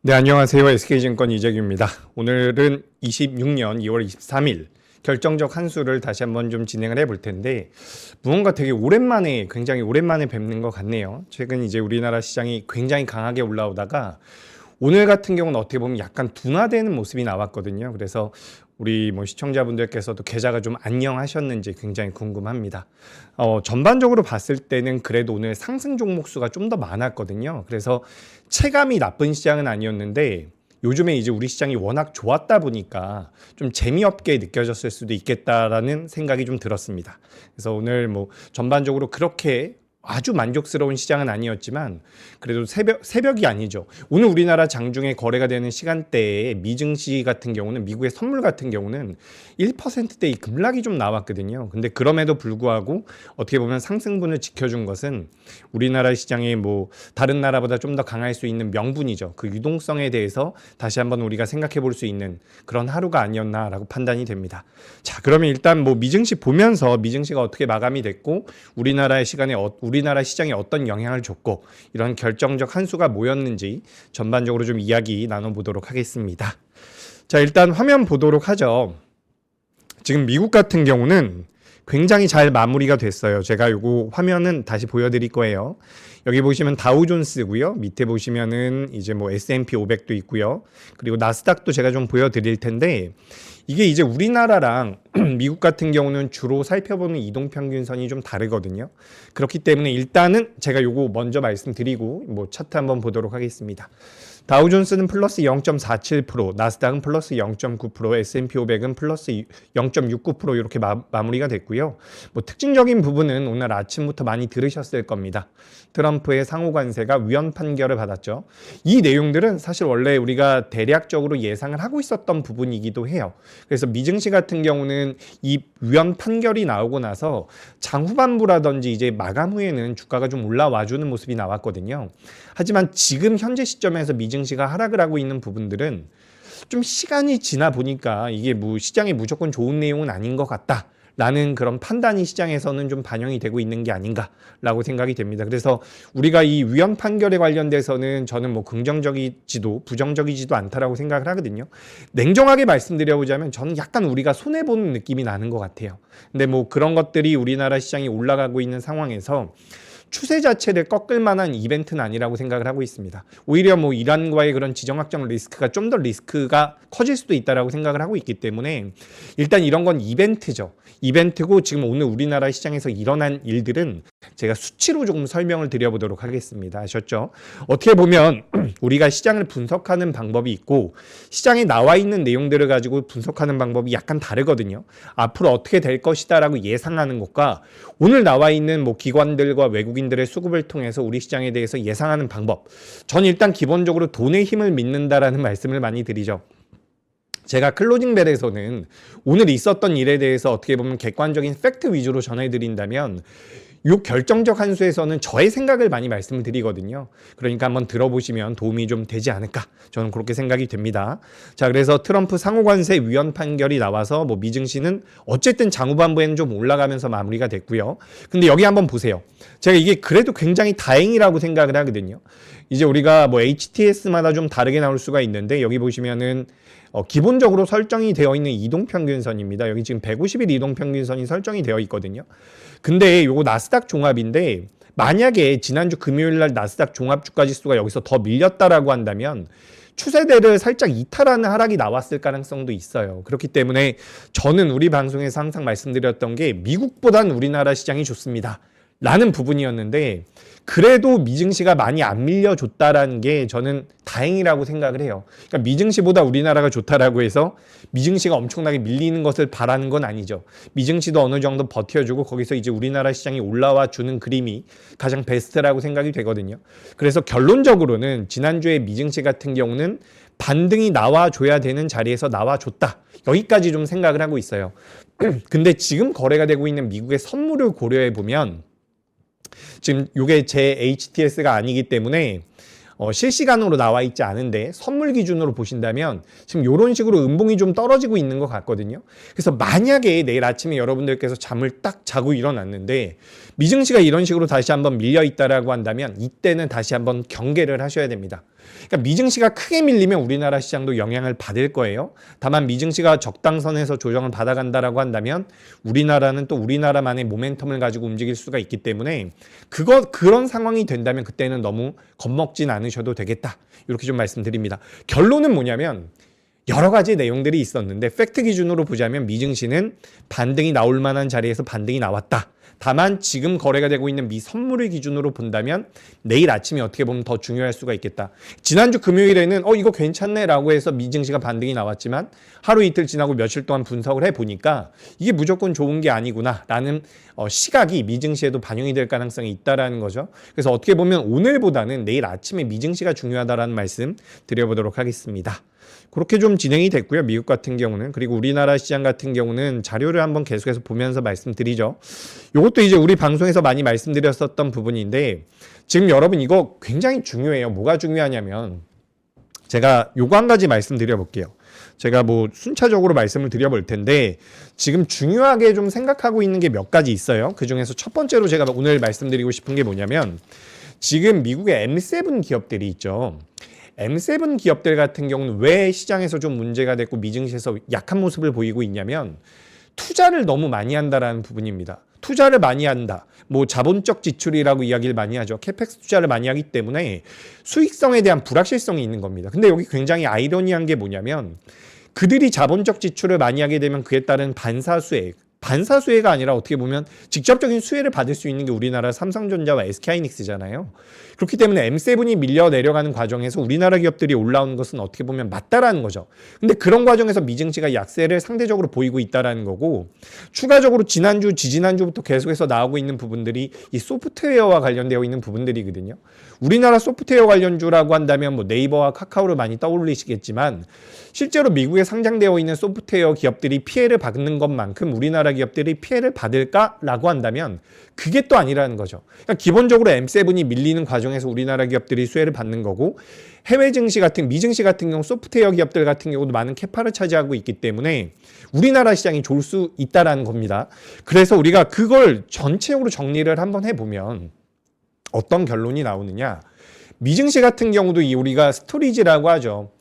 네, 안녕하세요. SK증권 이재규입니다. 오늘은 26년 2월 23일 결정적 한 수를 다시 한번 좀 진행을 해볼 텐데 무언가 되게 오랜만에 굉장히 오랜만에 뵙는 것 같네요. 최근 이제 우리나라 시장이 굉장히 강하게 올라오다가 오늘 같은 경우는 어떻게 보면 약간 둔화되는 모습이 나왔거든요. 그래서 우리 시청자분들께서도 계좌가 좀 안녕하셨는지 굉장히 궁금합니다. 전반적으로 봤을 때는 그래도 오늘 상승 종목 수가 좀 더 많았거든요. 그래서 체감이 나쁜 시장은 아니었는데 요즘에 이제 우리 시장이 워낙 좋았다 보니까 좀 재미없게 느껴졌을 수도 있겠다라는 생각이 좀 들었습니다. 그래서 오늘 전반적으로 그렇게 아주 만족스러운 시장은 아니었지만 그래도 새벽이 아니죠. 오늘 우리나라 장중에 거래가 되는 시간대에 미증시 같은 경우는 미국의 선물 같은 경우는 1%대 급락이 좀 나왔거든요. 근데 그럼에도 불구하고 어떻게 보면 상승분을 지켜준 것은 우리나라 시장이 다른 나라보다 좀 더 강할 수 있는 명분이죠. 그 유동성에 대해서 다시 한번 우리가 생각해 볼 수 있는 그런 하루가 아니었나라고 판단이 됩니다. 자, 그러면 일단 미증시 보면서 미증시가 어떻게 마감이 됐고 우리나라 시장에 어떤 영향을 줬고 이런 결정적 한 수가 뭐였는지 전반적으로 좀 이야기 나눠보도록 하겠습니다. 자, 일단 화면 보도록 하죠. 지금 미국 같은 경우는 굉장히 잘 마무리가 됐어요. 제가 요거 화면은 다시 보여드릴 거예요. 여기 보시면 다우존스고요. 밑에 보시면은 이제 S&P 500도 있고요. 그리고 나스닥도 제가 좀 보여드릴 텐데 이게 이제 우리나라랑 미국 같은 경우는 주로 살펴보는 이동평균선이 좀 다르거든요. 그렇기 때문에 일단은 제가 요거 먼저 말씀드리고 차트 한번 보도록 하겠습니다. 다우존스는 플러스 0.47%, 나스닥은 플러스 0.9%, S&P 500은 플러스 0.69% 이렇게 마무리가 됐고요. 특징적인 부분은 오늘 아침부터 많이 들으셨을 겁니다. 트럼프의 상호관세가 위헌 판결을 받았죠. 이 내용들은 사실 원래 우리가 대략적으로 예상을 하고 있었던 부분이기도 해요. 그래서 미증시 같은 경우는 이 위헌 판결이 나오고 나서 장후반부라든지 이제 마감 후에는 주가가 좀 올라와주는 모습이 나왔거든요. 하지만 지금 현재 시점에서 미증시가 하락을 하고 있는 부분들은 좀 시간이 지나 보니까 이게 시장에 무조건 좋은 내용은 아닌 것 같다. 라는 그런 판단이 시장에서는 좀 반영이 되고 있는 게 아닌가라고 생각이 됩니다. 그래서 우리가 이 위헌 판결에 관련돼서는 저는 긍정적이지도 부정적이지도 않다라고 생각을 하거든요. 냉정하게 말씀드려보자면 저는 약간 우리가 손해보는 느낌이 나는 것 같아요. 근데 그런 것들이 우리나라 시장이 올라가고 있는 상황에서 추세 자체를 꺾을 만한 이벤트는 아니라고 생각을 하고 있습니다. 오히려 이란과의 그런 지정학적 리스크가 좀 더 리스크가 커질 수도 있다라고 생각을 하고 있기 때문에 일단 이런 건 이벤트죠. 이벤트고 지금 오늘 우리나라 시장에서 일어난 일들은 제가 수치로 조금 설명을 드려보도록 하겠습니다. 아셨죠? 어떻게 보면 우리가 시장을 분석하는 방법이 있고 시장에 나와 있는 내용들을 가지고 분석하는 방법이 약간 다르거든요. 앞으로 어떻게 될 것이다라고 예상하는 것과 오늘 나와 있는 기관들과 외국인들의 수급을 통해서 우리 시장에 대해서 예상하는 방법. 전 일단 기본적으로 돈의 힘을 믿는다라는 말씀을 많이 드리죠. 제가 클로징벨에서는 오늘 있었던 일에 대해서 어떻게 보면 객관적인 팩트 위주로 전해드린다면 이 결정적 한 수에서는 저의 생각을 많이 말씀을 드리거든요. 그러니까 한번 들어보시면 도움이 좀 되지 않을까 저는 그렇게 생각이 됩니다. 자, 그래서 트럼프 상호관세 위헌 판결이 나와서 미증시는 어쨌든 장후반부에는 좀 올라가면서 마무리가 됐고요. 근데 여기 한번 보세요. 제가 이게 그래도 굉장히 다행이라고 생각을 하거든요. 이제 우리가 HTS마다 좀 다르게 나올 수가 있는데 여기 보시면은 기본적으로 설정이 되어 있는 이동평균선입니다. 여기 지금 150일 이동평균선이 설정이 되어 있거든요. 근데 요거 나스닥 종합인데 만약에 지난주 금요일 날 나스닥 종합주가지수가 여기서 더 밀렸다라고 한다면 추세대를 살짝 이탈하는 하락이 나왔을 가능성도 있어요. 그렇기 때문에 저는 우리 방송에서 항상 말씀드렸던 게 미국보단 우리나라 시장이 좋습니다. 라는 부분이었는데 그래도 미증시가 많이 안 밀려줬다라는 게 저는 다행이라고 생각을 해요. 그러니까 미증시보다 우리나라가 좋다라고 해서 미증시가 엄청나게 밀리는 것을 바라는 건 아니죠. 미증시도 어느 정도 버텨주고 거기서 이제 우리나라 시장이 올라와 주는 그림이 가장 베스트라고 생각이 되거든요. 그래서 결론적으로는 지난주에 미증시 같은 경우는 반등이 나와줘야 되는 자리에서 나와줬다. 여기까지 좀 생각을 하고 있어요. 근데 지금 거래가 되고 있는 미국의 선물을 고려해 보면 지금 이게 제 HTS가 아니기 때문에 실시간으로 나와 있지 않은데 선물 기준으로 보신다면 지금 이런 식으로 음봉이 좀 떨어지고 있는 것 같거든요. 그래서 만약에 내일 아침에 여러분들께서 잠을 딱 자고 일어났는데 미증시가 이런 식으로 다시 한번 밀려 있다라고 한다면 이때는 다시 한번 경계를 하셔야 됩니다. 그러니까 미증시가 크게 밀리면 우리나라 시장도 영향을 받을 거예요. 다만 미증시가 적당선에서 조정을 받아간다라고 한다면 우리나라는 또 우리나라만의 모멘텀을 가지고 움직일 수가 있기 때문에 그런 상황이 된다면 그때는 너무 겁먹진 않으셔도 되겠다. 이렇게 좀 말씀드립니다. 결론은 뭐냐면 여러 가지 내용들이 있었는데 팩트 기준으로 보자면 미증시는 반등이 나올 만한 자리에서 반등이 나왔다. 다만 지금 거래가 되고 있는 미 선물을 기준으로 본다면 내일 아침이 어떻게 보면 더 중요할 수가 있겠다. 지난주 금요일에는 이거 괜찮네 라고 해서 미증시가 반등이 나왔지만 하루 이틀 지나고 며칠 동안 분석을 해보니까 이게 무조건 좋은 게 아니구나 라는 시각이 미증시에도 반영이 될 가능성이 있다라는 거죠. 그래서 어떻게 보면 오늘보다는 내일 아침에 미증시가 중요하다라는 말씀 드려보도록 하겠습니다. 그렇게 좀 진행이 됐고요. 미국 같은 경우는. 그리고 우리나라 시장 같은 경우는 자료를 한번 계속해서 보면서 말씀드리죠. 이것도 이제 우리 방송에서 많이 말씀드렸었던 부분인데 지금 여러분 이거 굉장히 중요해요. 뭐가 중요하냐면 제가 요거 한 가지 말씀드려 볼게요. 제가 뭐 순차적으로 말씀을 드려볼 텐데 지금 중요하게 좀 생각하고 있는 게 몇 가지 있어요. 그중에서 첫 번째로 제가 오늘 말씀드리고 싶은 게 뭐냐면 지금 미국의 M7 기업들이 있죠. M7 기업들 같은 경우는 왜 시장에서 좀 문제가 됐고 미증시에서 약한 모습을 보이고 있냐면 투자를 너무 많이 한다라는 부분입니다. 투자를 많이 한다. 뭐 자본적 지출이라고 이야기를 많이 하죠. 캐펙스 투자를 많이 하기 때문에 수익성에 대한 불확실성이 있는 겁니다. 근데 여기 굉장히 아이러니한 게 뭐냐면 그들이 자본적 지출을 많이 하게 되면 그에 따른 반사수혜가 아니라 어떻게 보면 직접적인 수혜를 받을 수 있는 게 우리나라 삼성전자와 SK하이닉스잖아요. 그렇기 때문에 M7이 밀려 내려가는 과정에서 우리나라 기업들이 올라오는 것은 어떻게 보면 맞다라는 거죠. 근데 그런 과정에서 미증시가 약세를 상대적으로 보이고 있다라는 거고 추가적으로 지난주, 지지난주부터 계속해서 나오고 있는 부분들이 이 소프트웨어와 관련되어 있는 부분들이거든요. 우리나라 소프트웨어 관련주라고 한다면 뭐 네이버와 카카오를 많이 떠올리시겠지만 실제로 미국에 상장되어 있는 소프트웨어 기업들이 피해를 받는 것만큼 우리나라 기업들이 피해를 받을까라고 한다면 그게 또 아니라는 거죠. 그러니까 기본적으로 M7이 밀리는 과정에서 우리나라 기업들이 수혜를 받는 거고 해외 증시 같은 미증시 같은 경우 소프트웨어 기업들 같은 경우도 많은 캐파를 차지하고 있기 때문에 우리나라 시장이 좋을 수 있다라는 겁니다. 그래서 우리가 그걸 전체적으로 정리를 한번 해보면 어떤 결론이 나오느냐. 미증시 같은 경우도 우리가 스토리지라고 하죠.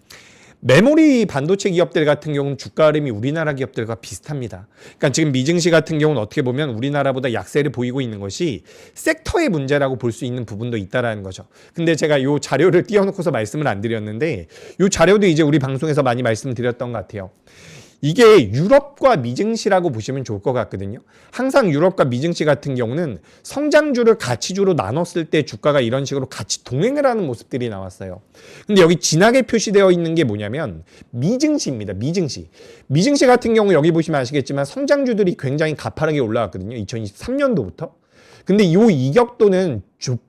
메모리 반도체 기업들 같은 경우는 주가 흐름이 우리나라 기업들과 비슷합니다. 그러니까 지금 미증시 같은 경우는 어떻게 보면 우리나라보다 약세를 보이고 있는 것이 섹터의 문제라고 볼 수 있는 부분도 있다라는 거죠. 근데 제가 이 자료를 띄워놓고서 말씀을 안 드렸는데 이 자료도 이제 우리 방송에서 많이 말씀드렸던 것 같아요. 이게 유럽과 미증시라고 보시면 좋을 것 같거든요. 항상 유럽과 미증시 같은 경우는 성장주를 가치주로 나눴을 때 주가가 이런 식으로 같이 동행을 하는 모습들이 나왔어요. 근데 여기 진하게 표시되어 있는 게 뭐냐면 미증시입니다. 미증시 같은 경우 여기 보시면 아시겠지만 성장주들이 굉장히 가파르게 올라왔거든요. 2023년도부터. 근데 이 이격도는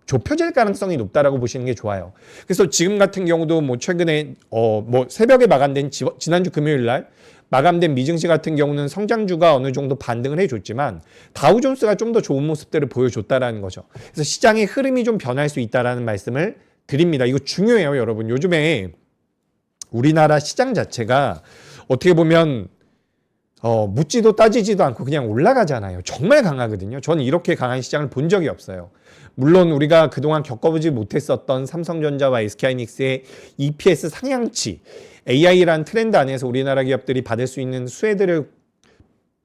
좁혀질 가능성이 높다라고 보시는 게 좋아요. 그래서 지금 같은 경우도 뭐 최근에 뭐 새벽에 마감된 지난주 금요일 날 마감된 미증시 같은 경우는 성장주가 어느 정도 반등을 해줬지만 다우존스가 좀 더 좋은 모습들을 보여줬다라는 거죠. 그래서 시장의 흐름이 좀 변할 수 있다라는 말씀을 드립니다. 이거 중요해요, 여러분. 요즘에 우리나라 시장 자체가 어떻게 보면 묻지도 따지지도 않고 그냥 올라가잖아요. 정말 강하거든요. 저는 이렇게 강한 시장을 본 적이 없어요. 물론 우리가 그동안 겪어보지 못했었던 삼성전자와 SK하이닉스의 EPS 상향치, AI라는 트렌드 안에서 우리나라 기업들이 받을 수 있는 수혜들을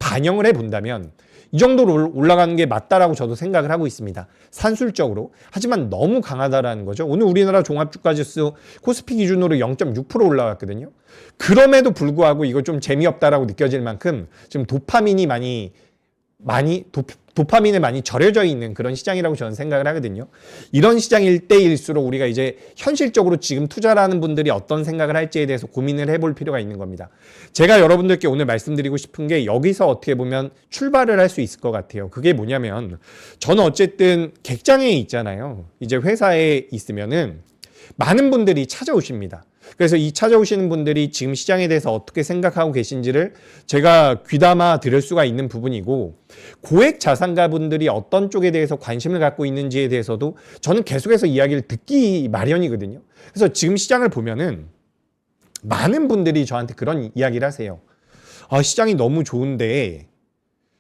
반영을 해본다면 이 정도로 올라가는 게 맞다라고 저도 생각을 하고 있습니다. 산술적으로. 하지만 너무 강하다라는 거죠. 오늘 우리나라 종합주가지수 코스피 기준으로 0.6% 올라왔거든요. 그럼에도 불구하고 이거 좀 재미없다라고 느껴질 만큼 지금 도파민에 많이 절여져 있는 그런 시장이라고 저는 생각을 하거든요. 이런 시장일 때일수록 우리가 이제 현실적으로 지금 투자를 분들이 어떤 생각을 할지에 대해서 고민을 해볼 필요가 있는 겁니다. 제가 여러분들께 오늘 말씀드리고 싶은 게 여기서 어떻게 보면 출발을 할 수 있을 것 같아요. 그게 뭐냐면 저는 어쨌든 객장에 있잖아요. 이제 회사에 있으면은 많은 분들이 찾아오십니다. 그래서 이 찾아오시는 분들이 지금 시장에 대해서 어떻게 생각하고 계신지를 제가 귀담아 들을 수가 있는 부분이고 고액 자산가 분들이 어떤 쪽에 대해서 관심을 갖고 있는지에 대해서도 저는 계속해서 이야기를 듣기 마련이거든요. 그래서 지금 시장을 보면은 많은 분들이 저한테 그런 이야기를 하세요. 시장이 너무 좋은데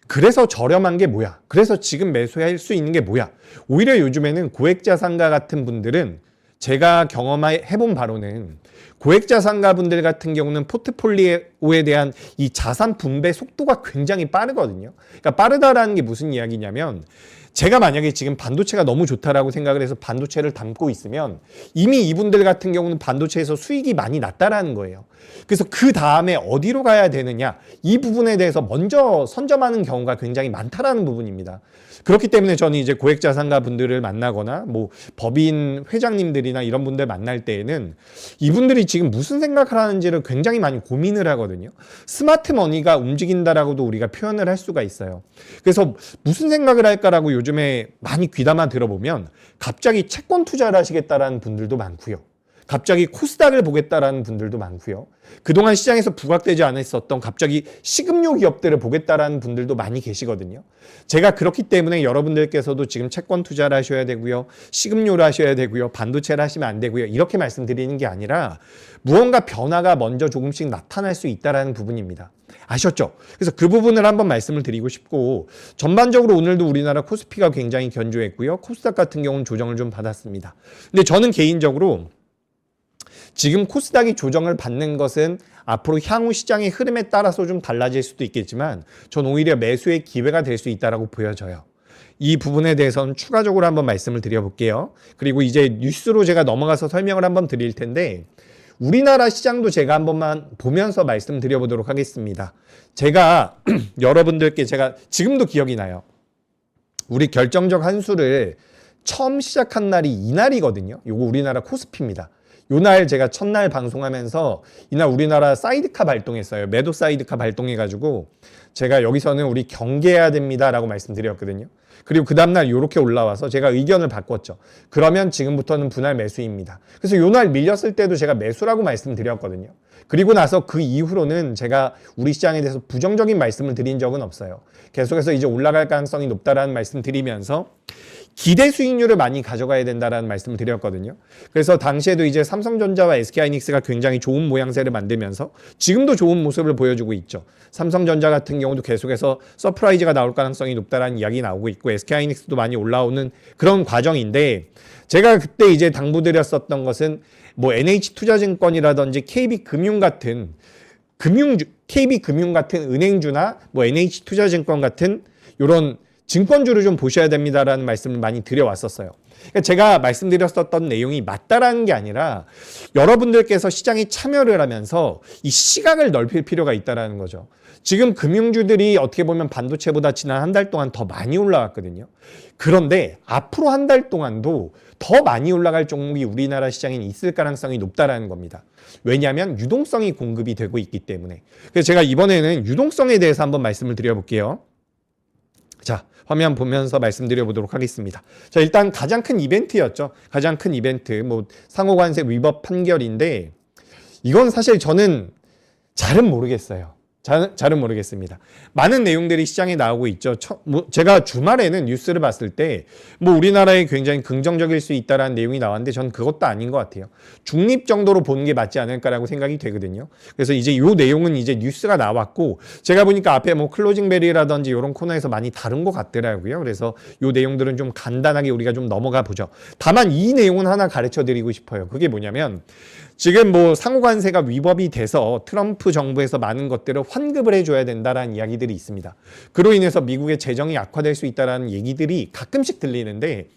그래서 저렴한 게 뭐야? 그래서 지금 매수할 수 있는 게 뭐야? 오히려 요즘에는 고액 자산가 같은 분들은 제가 경험해본 바로는 고액자산가분들 같은 경우는 포트폴리오에 대한 이 자산 분배 속도가 굉장히 빠르거든요. 그러니까 빠르다라는 게 무슨 이야기냐면 제가 만약에 지금 반도체가 너무 좋다라고 생각을 해서 반도체를 담고 있으면 이미 이분들 같은 경우는 반도체에서 수익이 많이 났다라는 거예요. 그래서 그 다음에 어디로 가야 되느냐 이 부분에 대해서 먼저 선점하는 경우가 굉장히 많다라는 부분입니다. 그렇기 때문에 저는 이제 고액자산가 분들을 만나거나 뭐 법인 회장님들이나 이런 분들 만날 때에는 이분들이 지금 무슨 생각을 하는지를 굉장히 많이 고민을 하거든요. 스마트 머니가 움직인다라고도 우리가 표현을 할 수가 있어요. 그래서 무슨 생각을 할까라고 요즘에 많이 귀담아 들어보면 갑자기 채권 투자를 하시겠다라는 분들도 많고요. 갑자기 코스닥을 보겠다라는 분들도 많고요. 그동안 시장에서 부각되지 않았었던 갑자기 식음료 기업들을 보겠다라는 분들도 많이 계시거든요. 제가 그렇기 때문에 여러분들께서도 지금 채권 투자를 하셔야 되고요. 식음료를 하셔야 되고요. 반도체를 하시면 안 되고요. 이렇게 말씀드리는 게 아니라 무언가 변화가 먼저 조금씩 나타날 수 있다는 부분입니다. 아셨죠? 그래서 그 부분을 한번 말씀을 드리고 싶고 전반적으로 오늘도 우리나라 코스피가 굉장히 견조했고요. 코스닥 같은 경우는 조정을 좀 받았습니다. 근데 저는 개인적으로 지금 코스닥이 조정을 받는 것은 앞으로 향후 시장의 흐름에 따라서 좀 달라질 수도 있겠지만 전 오히려 매수의 기회가 될 수 있다고 보여져요. 이 부분에 대해서는 추가적으로 한번 말씀을 드려볼게요. 그리고 이제 뉴스로 제가 넘어가서 설명을 한번 드릴 텐데 우리나라 시장도 제가 한 번만 보면서 말씀드려보도록 하겠습니다. 제가 여러분들께 제가 지금도 기억이 나요. 우리 결정적 한수를 처음 시작한 날이 이날이거든요. 요거 우리나라 코스피입니다. 요날 제가 첫날 방송하면서 이날 우리나라 사이드카 발동했어요. 매도 사이드카 발동해가지고 제가 여기서는 우리 경계해야 됩니다라고 말씀드렸거든요. 그리고 그 다음날 요렇게 올라와서 제가 의견을 바꿨죠. 그러면 지금부터는 분할 매수입니다. 그래서 요날 밀렸을 때도 제가 매수라고 말씀드렸거든요. 그리고 나서 그 이후로는 제가 우리 시장에 대해서 부정적인 말씀을 드린 적은 없어요. 계속해서 이제 올라갈 가능성이 높다라는 말씀 드리면서 기대 수익률을 많이 가져가야 된다라는 말씀을 드렸거든요. 그래서 당시에도 이제 삼성전자와 SK하이닉스가 굉장히 좋은 모양새를 만들면서 지금도 좋은 모습을 보여주고 있죠. 삼성전자 같은 경우도 계속해서 서프라이즈가 나올 가능성이 높다라는 이야기 나오고 있고 SK하이닉스도 많이 올라오는 그런 과정인데 제가 그때 이제 당부드렸었던 것은 뭐 NH투자증권이라든지 KB금융 같은 KB금융 같은 은행주나 뭐 NH투자증권 같은 이런 증권주를 좀 보셔야 됩니다라는 말씀을 많이 드려왔었어요. 그러니까 제가 말씀드렸었던 내용이 맞다라는 게 아니라 여러분들께서 시장에 참여를 하면서 이 시각을 넓힐 필요가 있다라는 거죠. 지금 금융주들이 어떻게 보면 반도체보다 지난 한 달 동안 더 많이 올라왔거든요. 그런데 앞으로 한 달 동안도 더 많이 올라갈 종목이 우리나라 시장에 있을 가능성이 높다라는 겁니다. 왜냐하면 유동성이 공급이 되고 있기 때문에. 그래서 제가 이번에는 유동성에 대해서 한번 말씀을 드려볼게요. 자, 화면 보면서 말씀드려 보도록 하겠습니다. 자, 일단 가장 큰 이벤트였죠. 가장 큰 이벤트, 뭐 상호관세 위법 판결인데 이건 사실 저는 잘은 모르겠어요. 잘은 모르겠습니다. 많은 내용들이 시장에 나오고 있죠. 제가 주말에는 뉴스를 봤을 때 뭐 우리나라에 굉장히 긍정적일 수 있다라는 내용이 나왔는데 전 그것도 아닌 것 같아요. 중립 정도로 보는 게 맞지 않을까라고 생각이 되거든요. 그래서 이제 이 내용은 이제 뉴스가 나왔고 제가 보니까 앞에 뭐 클로징 벨이라든지 이런 코너에서 많이 다룬 것 같더라고요. 그래서 이 내용들은 좀 간단하게 우리가 좀 넘어가 보죠. 다만 이 내용은 하나 가르쳐 드리고 싶어요. 그게 뭐냐면 지금 뭐 상호관세가 위법이 돼서 트럼프 정부에서 많은 것들을 환급을 해줘야 된다라는 이야기들이 있습니다. 그로 인해서 미국의 재정이 악화될 수 있다라는 얘기들이 가끔씩 들리는데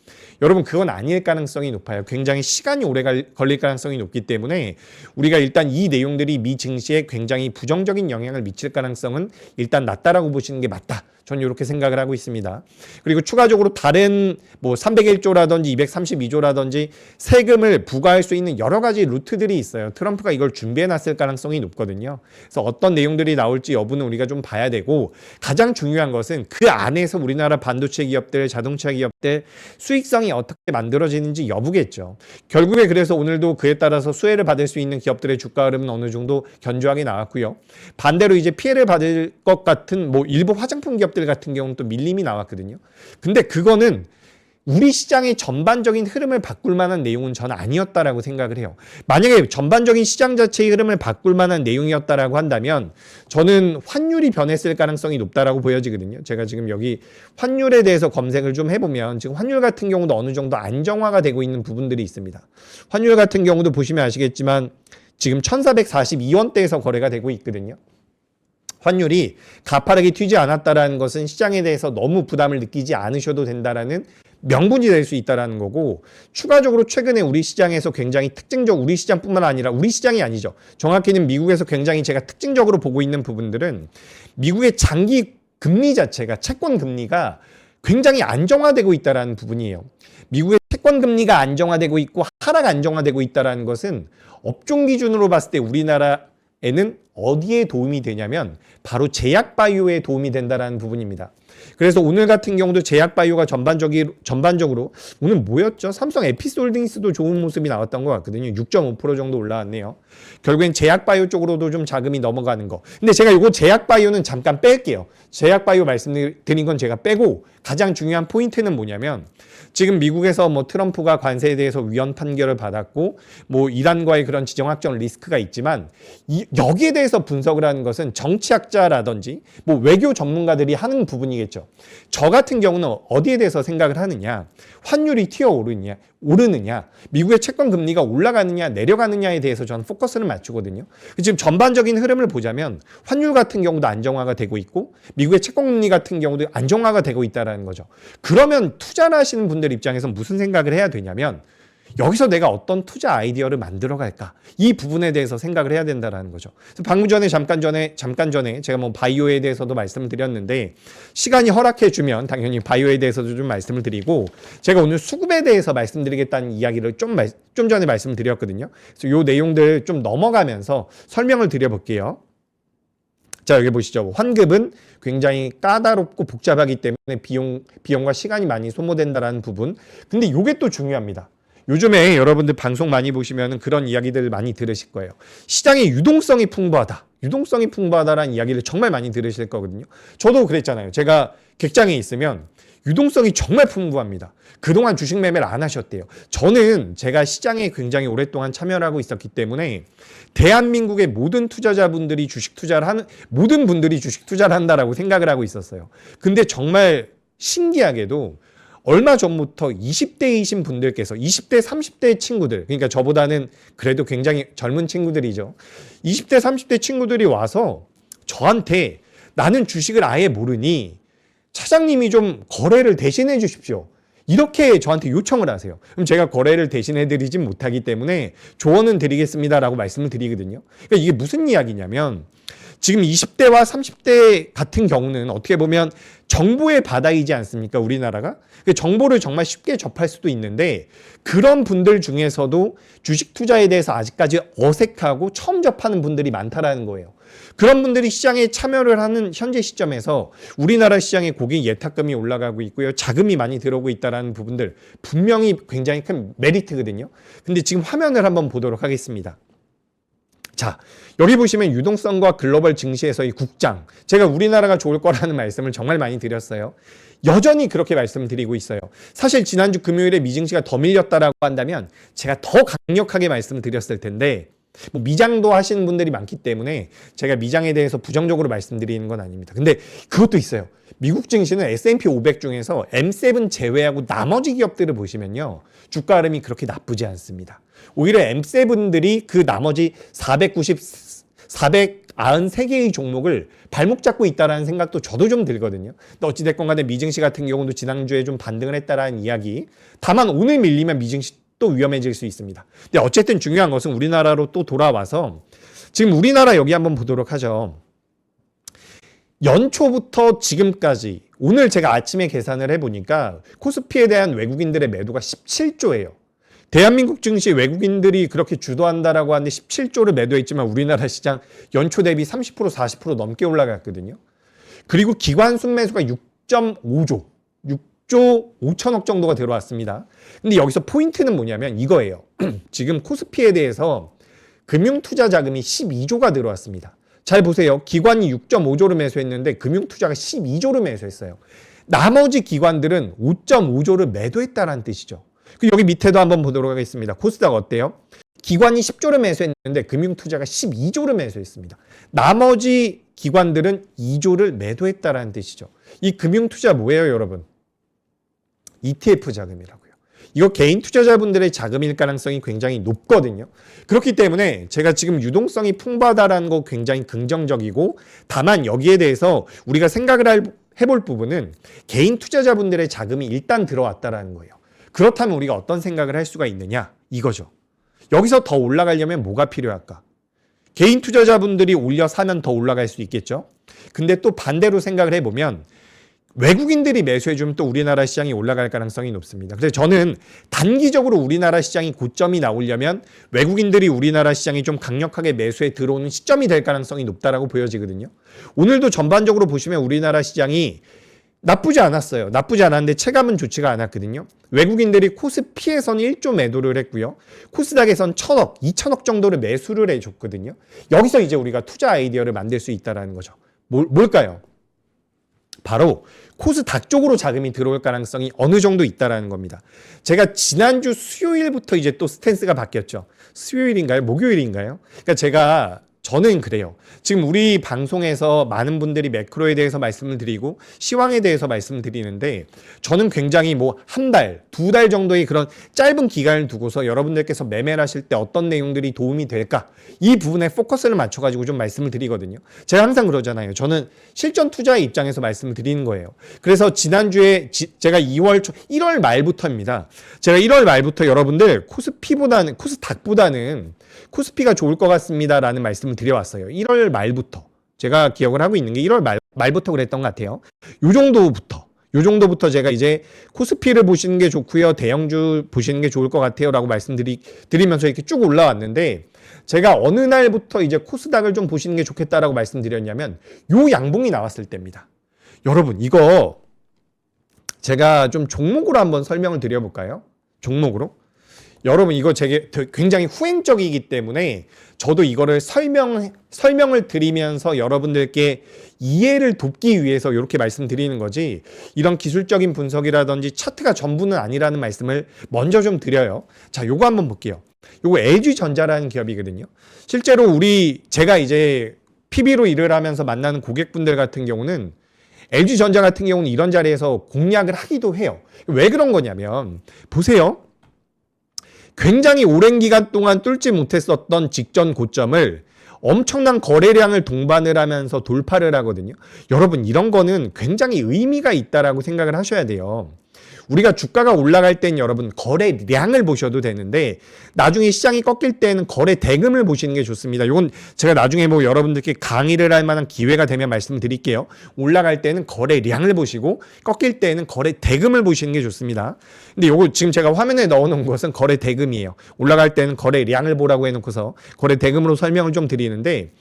여러분 그건 아닐 가능성이 높아요. 굉장히 시간이 오래 걸릴 가능성이 높기 때문에 우리가 일단 이 내용들이 미 증시에 굉장히 부정적인 영향을 미칠 가능성은 일단 낮다라고 보시는 게 맞다. 저는 이렇게 생각을 하고 있습니다. 그리고 추가적으로 다른 뭐 301조라든지 232조라든지 세금을 부과할 수 있는 여러 가지 루트들이 있어요. 트럼프가 이걸 준비해 놨을 가능성이 높거든요. 그래서 어떤 내용들이 나올지 여부는 우리가 좀 봐야 되고 가장 중요한 것은 그 안에서 우리나라 반도체 기업들, 자동차 기업들 수익성이 어떻게 만들어지는지 여부겠죠. 결국에 그래서 오늘도 그에 따라서 수혜를 받을 수 있는 기업들의 주가 흐름은 어느 정도 견조하게 나왔고요. 반대로 이제 피해를 받을 것 같은 뭐 일부 화장품 기업들 같은 경우는 또 밀림이 나왔거든요. 근데 그거는 우리 시장의 전반적인 흐름을 바꿀 만한 내용은 저는 아니었다라고 생각을 해요. 만약에 전반적인 시장 자체의 흐름을 바꿀 만한 내용이었다라고 한다면 저는 환율이 변했을 가능성이 높다라고 보여지거든요. 제가 지금 여기 환율에 대해서 검색을 좀 해보면 지금 환율 같은 경우도 어느 정도 안정화가 되고 있는 부분들이 있습니다. 환율 같은 경우도 보시면 아시겠지만 지금 1442원대에서 거래가 되고 있거든요. 환율이 가파르게 튀지 않았다라는 것은 시장에 대해서 너무 부담을 느끼지 않으셔도 된다라는 명분이 될 수 있다라는 거고, 추가적으로 최근에 우리 시장에서 굉장히 특징적, 우리 시장뿐만 아니라 우리 시장이 아니죠. 정확히는 미국에서 굉장히 제가 특징적으로 보고 있는 부분들은 미국의 장기 금리 자체가, 채권 금리가 굉장히 안정화되고 있다라는 부분이에요. 미국의 채권 금리가 안정화되고 있고 하락 안정화되고 있다라는 것은 업종 기준으로 봤을 때 우리나라에는 어디에 도움이 되냐면 바로 제약 바이오에 도움이 된다라는 부분입니다. 그래서 오늘 같은 경우도 제약 바이오가 전반적으로 오늘 뭐였죠? 삼성 에피솔딩스도 좋은 모습이 나왔던 것 같거든요. 6.5% 정도 올라왔네요. 결국엔 제약 바이오 쪽으로도 좀 자금이 넘어가는 거. 근데 제가 이거 제약 바이오는 잠깐 뺄게요. 제약 바이오 말씀드린 건 제가 빼고, 가장 중요한 포인트는 뭐냐면 지금 미국에서 뭐 트럼프가 관세에 대해서 위헌 판결을 받았고 뭐 이란과의 그런 지정학적 리스크가 있지만 여기에 대해서 분석을 하는 것은 정치학자라든지 뭐 외교 전문가들이 하는 부분이겠죠. 저 같은 경우는 어디에 대해서 생각을 하느냐, 환율이 오르느냐, 미국의 채권 금리가 올라가느냐 내려가느냐에 대해서 저는 포커스를 맞추거든요. 지금 전반적인 흐름을 보자면 환율 같은 경우도 안정화가 되고 있고 미국의 채권 금리 같은 경우도 안정화가 되고 있다는 거죠. 그러면 투자를 하시는 분들 입장에서 무슨 생각을 해야 되냐면 여기서 내가 어떤 투자 아이디어를 만들어 갈까? 이 부분에 대해서 생각을 해야 된다는 거죠. 그래서 방금 전에 잠깐 전에 제가 뭐 바이오에 대해서도 말씀을 드렸는데, 시간이 허락해 주면 당연히 바이오에 대해서도 좀 말씀을 드리고, 제가 오늘 수급에 대해서 말씀드리겠다는 이야기를 좀 전에 말씀드렸거든요. 그래서 요 내용들 좀 넘어가면서 설명을 드려볼게요. 자, 여기 보시죠. 환급은 굉장히 까다롭고 복잡하기 때문에 비용과 시간이 많이 소모된다라는 부분. 근데 이게 또 중요합니다. 요즘에 여러분들 방송 많이 보시면 그런 이야기들 많이 들으실 거예요. 시장의 유동성이 풍부하다. 유동성이 풍부하다라는 이야기를 정말 많이 들으실 거거든요. 저도 그랬잖아요. 제가 객장에 있으면 유동성이 정말 풍부합니다. 그동안 주식 매매를 안 하셨대요. 저는 제가 시장에 굉장히 오랫동안 참여를 하고 있었기 때문에 대한민국의 모든 투자자분들이 모든 분들이 주식 투자를 한다라고 생각을 하고 있었어요. 근데 정말 신기하게도 얼마 전부터 20대이신 분들께서 20대, 30대 친구들, 그러니까 저보다는 그래도 굉장히 젊은 친구들이죠. 20대, 30대 친구들이 와서 저한테 나는 주식을 아예 모르니 차장님이 좀 거래를 대신해 주십시오. 이렇게 저한테 요청을 하세요. 그럼 제가 거래를 대신해 드리진 못하기 때문에 조언은 드리겠습니다라고 말씀을 드리거든요. 그러니까 이게 무슨 이야기냐면 지금 20대와 30대 같은 경우는 어떻게 보면 정보의 바다이지 않습니까? 우리나라가. 정보를 정말 쉽게 접할 수도 있는데 그런 분들 중에서도 주식 투자에 대해서 아직까지 어색하고 처음 접하는 분들이 많다라는 거예요. 그런 분들이 시장에 참여를 하는 현재 시점에서 우리나라 시장의 고객 예탁금이 올라가고 있고요. 자금이 많이 들어오고 있다는 부분들 분명히 굉장히 큰 메리트거든요. 근데 지금 화면을 한번 보도록 하겠습니다. 자, 여기 보시면 유동성과 글로벌 증시에서의 국장, 제가 우리나라가 좋을 거라는 말씀을 정말 많이 드렸어요. 여전히 그렇게 말씀드리고 있어요. 사실 지난주 금요일에 미증시가 더 밀렸다라고 한다면 제가 더 강력하게 말씀을 드렸을 텐데 뭐 미장도 하시는 분들이 많기 때문에 제가 미장에 대해서 부정적으로 말씀드리는 건 아닙니다. 근데 그것도 있어요. 미국 증시는 S&P 500 중에서 M7 제외하고 나머지 기업들을 보시면요, 주가 흐름이 그렇게 나쁘지 않습니다. 오히려 M7들이 그 나머지 493개의 종목을 발목 잡고 있다는 생각도 저도 좀 들거든요. 근데 어찌됐건 간에 미증시 같은 경우도 지난주에 좀 반등을 했다라는 이야기. 다만 오늘 밀리면 미증시 또 위험해질 수 있습니다. 근데 어쨌든 중요한 것은 우리나라로 또 돌아와서 지금 우리나라 여기 한번 보도록 하죠. 연초부터 지금까지 오늘 제가 아침에 계산을 해보니까 코스피에 대한 외국인들의 매도가 17조예요. 대한민국 증시 외국인들이 그렇게 주도한다라고 하는데 17조를 매도했지만 우리나라 시장 연초 대비 30% 40% 넘게 올라갔거든요. 그리고 기관 순매수가 6.5조 6조 5천억 정도가 들어왔습니다. 근데 여기서 포인트는 뭐냐면 이거예요. 지금 코스피에 대해서 금융투자 자금이 12조가 들어왔습니다. 잘 보세요. 기관이 6.5조를 매수했는데 금융투자가 12조를 매수했어요. 나머지 기관들은 5.5조를 매도했다라는 뜻이죠. 여기 밑에도 한번 보도록 하겠습니다. 코스닥 어때요? 기관이 10조를 매수했는데 금융투자가 12조를 매수했습니다. 나머지 기관들은 2조를 매도했다라는 뜻이죠. 이 금융투자 뭐예요, 여러분? ETF 자금이라고요. 이거 개인 투자자분들의 자금일 가능성이 굉장히 높거든요. 그렇기 때문에 제가 지금 유동성이 풍부하다라는 거 굉장히 긍정적이고, 다만 여기에 대해서 우리가 생각을 해볼 부분은 개인 투자자분들의 자금이 일단 들어왔다라는 거예요. 그렇다면 우리가 어떤 생각을 할 수가 있느냐? 이거죠. 여기서 더 올라가려면 뭐가 필요할까? 개인 투자자분들이 올려 사면 더 올라갈 수 있겠죠. 근데 또 반대로 생각을 해보면 외국인들이 매수해주면 또 우리나라 시장이 올라갈 가능성이 높습니다. 그래서 저는 단기적으로 우리나라 시장이 고점이 나오려면 외국인들이 우리나라 시장이 좀 강력하게 매수에 들어오는 시점이 될 가능성이 높다라고 보여지거든요. 오늘도 전반적으로 보시면 우리나라 시장이 나쁘지 않았어요. 나쁘지 않았는데 체감은 좋지가 않았거든요. 외국인들이 코스피에서는 1조 매도를 했고요. 코스닥에선 1,000억, 2,000억 정도를 매수를 해줬거든요. 여기서 이제 우리가 투자 아이디어를 만들 수 있다는 거죠. 뭘까요? 바로 코스닥 쪽으로 자금이 들어올 가능성이 어느 정도 있다는 겁니다. 제가 지난주 수요일부터 이제 또 스탠스가 바뀌었죠. 수요일인가요? 목요일인가요? 그러니까 저는 그래요. 지금 우리 방송에서 많은 분들이 매크로에 대해서 말씀을 드리고 시황에 대해서 말씀을 드리는데, 저는 굉장히 한 달, 2달 정도의 그런 짧은 기간을 두고서 여러분들께서 매매를 하실 때 어떤 내용들이 도움이 될까? 이 부분에 포커스를 맞춰가지고 좀 말씀을 드리거든요. 제가 항상 그러잖아요. 저는 실전 투자의 입장에서 말씀을 드리는 거예요. 그래서 지난주에 제가 1월 말부터입니다. 제가 1월 말부터 여러분들 코스닥보다는 코스피가 좋을 것 같습니다라는 말씀을 드려왔어요. 1월 말부터. 제가 기억을 하고 있는 게 1월 말부터 그랬던 것 같아요. 요 정도부터 제가 이제 코스피를 보시는 게 좋고요. 대형주 보시는 게 좋을 것 같아요. 라고 말씀드리면서 이렇게 쭉 올라왔는데, 제가 어느 날부터 이제 코스닥을 좀 보시는 게 좋겠다라고 말씀드렸냐면 요 양봉이 나왔을 때입니다. 여러분, 이거 제가 좀 종목으로 한번 설명을 드려볼까요? 종목으로. 여러분, 이거 굉장히 후행적이기 때문에 저도 이거를 설명을 드리면서 여러분들께 이해를 돕기 위해서 이렇게 말씀드리는 거지, 이런 기술적인 분석이라든지 차트가 전부는 아니라는 말씀을 먼저 좀 드려요. 자, 요거 한번 볼게요. 요거 LG전자라는 기업이거든요. 실제로 제가 이제 PB로 일을 하면서 만나는 고객분들 같은 경우는 LG전자 같은 경우는 이런 자리에서 공략을 하기도 해요. 왜 그런 거냐면, 보세요. 굉장히 오랜 기간 동안 뚫지 못했었던 직전 고점을 엄청난 거래량을 동반을 하면서 돌파를 하거든요. 여러분, 이런 거는 굉장히 의미가 있다라고 생각을 하셔야 돼요. 우리가 주가가 올라갈 땐 여러분 거래량을 보셔도 되는데, 나중에 시장이 꺾일 때는 거래 대금을 보시는 게 좋습니다. 이건 제가 나중에 여러분들께 강의를 할 만한 기회가 되면 말씀드릴게요. 올라갈 때는 거래량을 보시고 꺾일 때는 거래 대금을 보시는 게 좋습니다. 근데 요거 지금 제가 화면에 넣어놓은 것은 거래 대금이에요. 올라갈 때는 거래량을 보라고 해놓고서 거래 대금으로 설명을 좀 드리는데,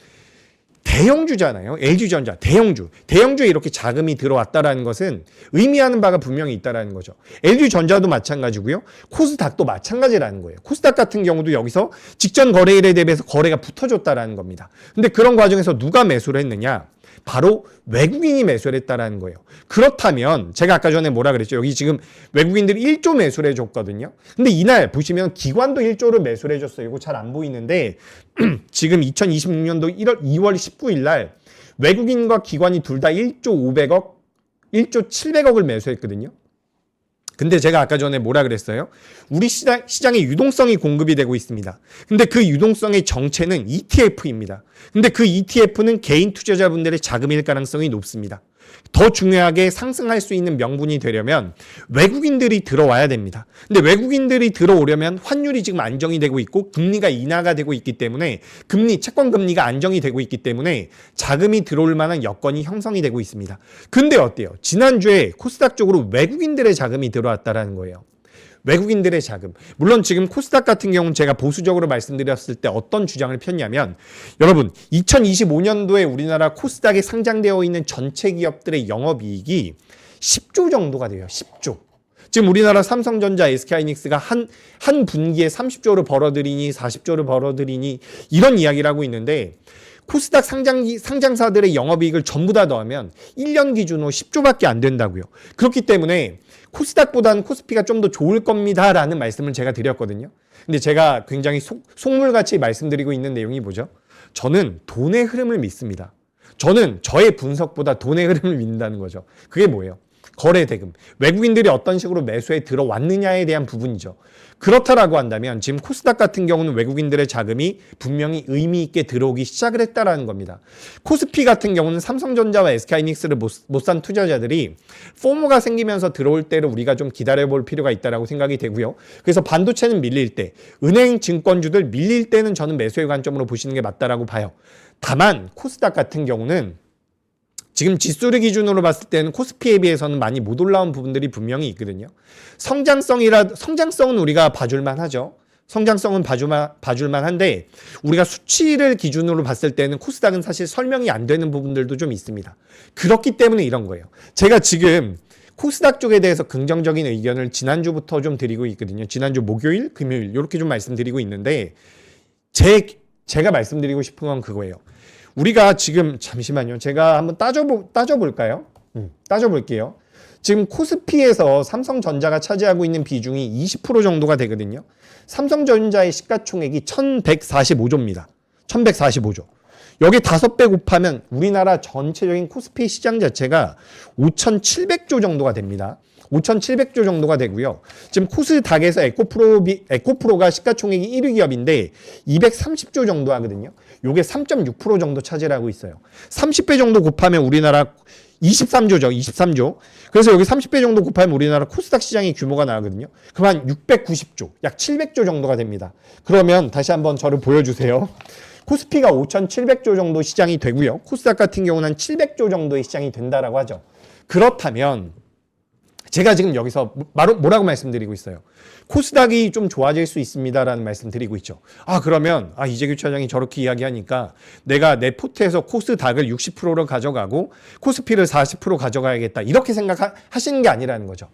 대형주잖아요. LG전자, 대형주에 이렇게 자금이 들어왔다라는 것은 의미하는 바가 분명히 있다라는 거죠. LG전자도 마찬가지고요. 코스닥도 마찬가지라는 거예요. 코스닥 같은 경우도 여기서 직전 거래일에 대비해서 거래가 붙어졌다라는 겁니다. 근데 그런 과정에서 누가 매수를 했느냐? 바로 외국인이 매수를 했다라는 거예요. 그렇다면 제가 아까 전에 뭐라 그랬죠? 여기 지금 외국인들이 1조 매수를 해줬거든요. 근데 이날 보시면 기관도 1조를 매수를 해줬어요. 이거 잘 안 보이는데 지금 2026년도 2월 19일 날 외국인과 기관이 둘 다 1조 500억, 1조 700억을 매수했거든요. 근데 제가 아까 전에 뭐라 그랬어요? 우리 시장에 유동성이 공급이 되고 있습니다. 근데 그 유동성의 정체는 ETF입니다. 근데 그 ETF는 개인 투자자분들의 자금일 가능성이 높습니다. 더 중요하게 상승할 수 있는 명분이 되려면 외국인들이 들어와야 됩니다. 근데 외국인들이 들어오려면 환율이 지금 안정이 되고 있고 금리가 인하가 되고 있기 때문에 채권 금리가 안정이 되고 있기 때문에 자금이 들어올 만한 여건이 형성이 되고 있습니다. 근데 어때요? 지난주에 코스닥 쪽으로 외국인들의 자금이 들어왔다라는 거예요. 외국인들의 자금. 물론 지금 코스닥 같은 경우는 제가 보수적으로 말씀드렸을 때 어떤 주장을 폈냐면, 여러분 2025년도에 우리나라 코스닥에 상장되어 있는 전체 기업들의 영업이익이 10조 정도가 돼요. 10조. 지금 우리나라 삼성전자, SK하이닉스가 한 분기에 30조를 벌어들이니 40조를 벌어들이니 이런 이야기를 하고 있는데, 코스닥 상장사들의 영업이익을 전부 다 더하면 1년 기준으로 10조밖에 안 된다고요. 그렇기 때문에 코스닥보다는 코스피가 좀 더 좋을 겁니다라는 말씀을 제가 드렸거든요. 근데 제가 굉장히 속물같이 말씀드리고 있는 내용이 뭐죠? 저는 돈의 흐름을 믿습니다. 저는 저의 분석보다 돈의 흐름을 믿는다는 거죠. 그게 뭐예요? 거래 대금. 외국인들이 어떤 식으로 매수에 들어왔느냐에 대한 부분이죠. 그렇다라고 한다면 지금 코스닥 같은 경우는 외국인들의 자금이 분명히 의미 있게 들어오기 시작을 했다라는 겁니다. 코스피 같은 경우는 삼성전자와 SK하이닉스를 못 산 투자자들이 포모가 생기면서 들어올 때를 우리가 좀 기다려볼 필요가 있다라고 생각이 되고요. 그래서 반도체는 밀릴 때, 은행 증권주들 밀릴 때는 저는 매수의 관점으로 보시는 게 맞다라고 봐요. 다만 코스닥 같은 경우는 지금 지수를 기준으로 봤을 때는 코스피에 비해서는 많이 못 올라온 부분들이 분명히 있거든요. 성장성은 우리가 봐줄만 하죠. 성장성은 봐줄만 한데 우리가 수치를 기준으로 봤을 때는 코스닥은 사실 설명이 안 되는 부분들도 좀 있습니다. 그렇기 때문에 이런 거예요. 제가 지금 코스닥 쪽에 대해서 긍정적인 의견을 지난주부터 좀 드리고 있거든요. 지난주 목요일, 금요일 이렇게 좀 말씀드리고 있는데 제가 말씀드리고 싶은 건 그거예요. 우리가 지금 잠시만요. 제가 한번 따져볼까요? 따져볼게요. 지금 코스피에서 삼성전자가 차지하고 있는 비중이 20% 정도가 되거든요. 삼성전자의 시가총액이 1145조입니다. 1145조. 여기 5배 곱하면 우리나라 전체적인 코스피 시장 자체가 5,700조 정도가 됩니다. 5,700조 정도가 되고요. 지금 코스닥에서 에코프로가 시가총액이 1위 기업인데 230조 정도 하거든요. 요게 3.6% 정도 차지하고 있어요. 30배 정도 곱하면 우리나라 23조죠. 23조. 그래서 여기 30배 정도 곱하면 우리나라 코스닥 시장의 규모가 나거든요. 그럼 한 690조, 약 700조 정도가 됩니다. 그러면 다시 한번 저를 보여주세요. 코스피가 5,700조 정도 시장이 되고요. 코스닥 같은 경우는 한 700조 정도의 시장이 된다라고 하죠. 그렇다면 제가 지금 여기서 뭐라고 말씀드리고 있어요? 코스닥이 좀 좋아질 수 있습니다라는 말씀 드리고 있죠. 그러면 이재규 차장이 저렇게 이야기하니까 내가 내 포트에서 코스닥을 60%로 가져가고 코스피를 40% 가져가야겠다. 이렇게 생각하시는 게 아니라는 거죠.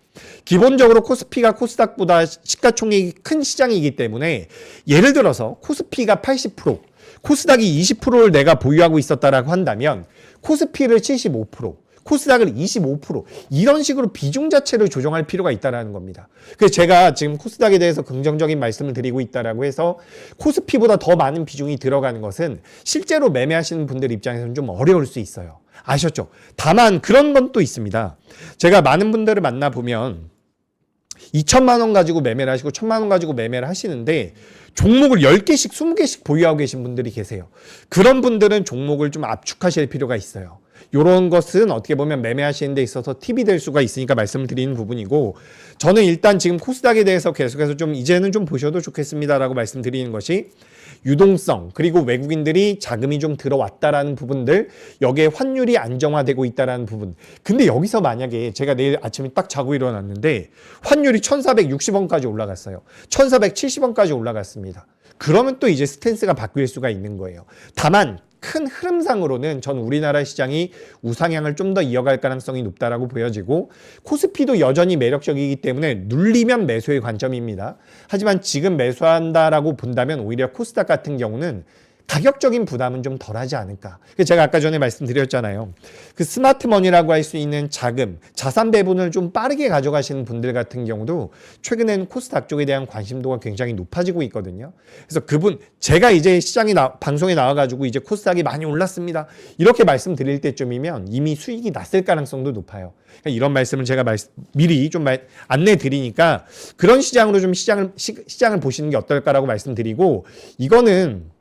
기본적으로 코스피가 코스닥보다 시가총액이 큰 시장이기 때문에 예를 들어서 코스피가 80%, 코스닥이 20%를 내가 보유하고 있었다라고 한다면 코스피를 75%, 코스닥을 25% 이런 식으로 비중 자체를 조정할 필요가 있다는 겁니다. 그래서 제가 지금 코스닥에 대해서 긍정적인 말씀을 드리고 있다라고 해서 코스피보다 더 많은 비중이 들어가는 것은 실제로 매매하시는 분들 입장에서는 좀 어려울 수 있어요. 아셨죠? 다만 그런 건 또 있습니다. 제가 많은 분들을 만나보면 2천만 원 가지고 매매를 하시고 1,000만 원 가지고 매매를 하시는데 종목을 10개씩 20개씩 보유하고 계신 분들이 계세요. 그런 분들은 종목을 좀 압축하실 필요가 있어요. 이런 것은 어떻게 보면 매매하시는 데 있어서 팁이 될 수가 있으니까 말씀을 드리는 부분이고, 저는 일단 지금 코스닥에 대해서 계속해서 좀 이제는 좀 보셔도 좋겠습니다라고 말씀드리는 것이 유동성, 그리고 외국인들이 자금이 좀 들어왔다라는 부분들, 여기에 환율이 안정화되고 있다라는 부분. 근데 여기서 만약에 제가 내일 아침에 딱 자고 일어났는데 환율이 1,460원까지 올라갔어요. 1,470원까지 올라갔습니다. 그러면 또 이제 스탠스가 바뀔 수가 있는 거예요. 다만 큰 흐름상으로는 전 우리나라 시장이 우상향을 좀 더 이어갈 가능성이 높다라고 보여지고, 코스피도 여전히 매력적이기 때문에 눌리면 매수의 관점입니다. 하지만 지금 매수한다라고 본다면 오히려 코스닥 같은 경우는 가격적인 부담은 좀 덜하지 않을까. 제가 아까 전에 말씀드렸잖아요. 그 스마트머니라고 할 수 있는 자금, 자산 배분을 좀 빠르게 가져가시는 분들 같은 경우도 최근에는 코스닥 쪽에 대한 관심도가 굉장히 높아지고 있거든요. 그래서 제가 이제 방송에 나와가지고 이제 코스닥이 많이 올랐습니다, 이렇게 말씀드릴 때쯤이면 이미 수익이 났을 가능성도 높아요. 그러니까 이런 말씀을 제가 미리 좀 안내 드리니까 그런 시장으로 좀 시장을 보시는 게 어떨까라고 말씀드리고, 이거는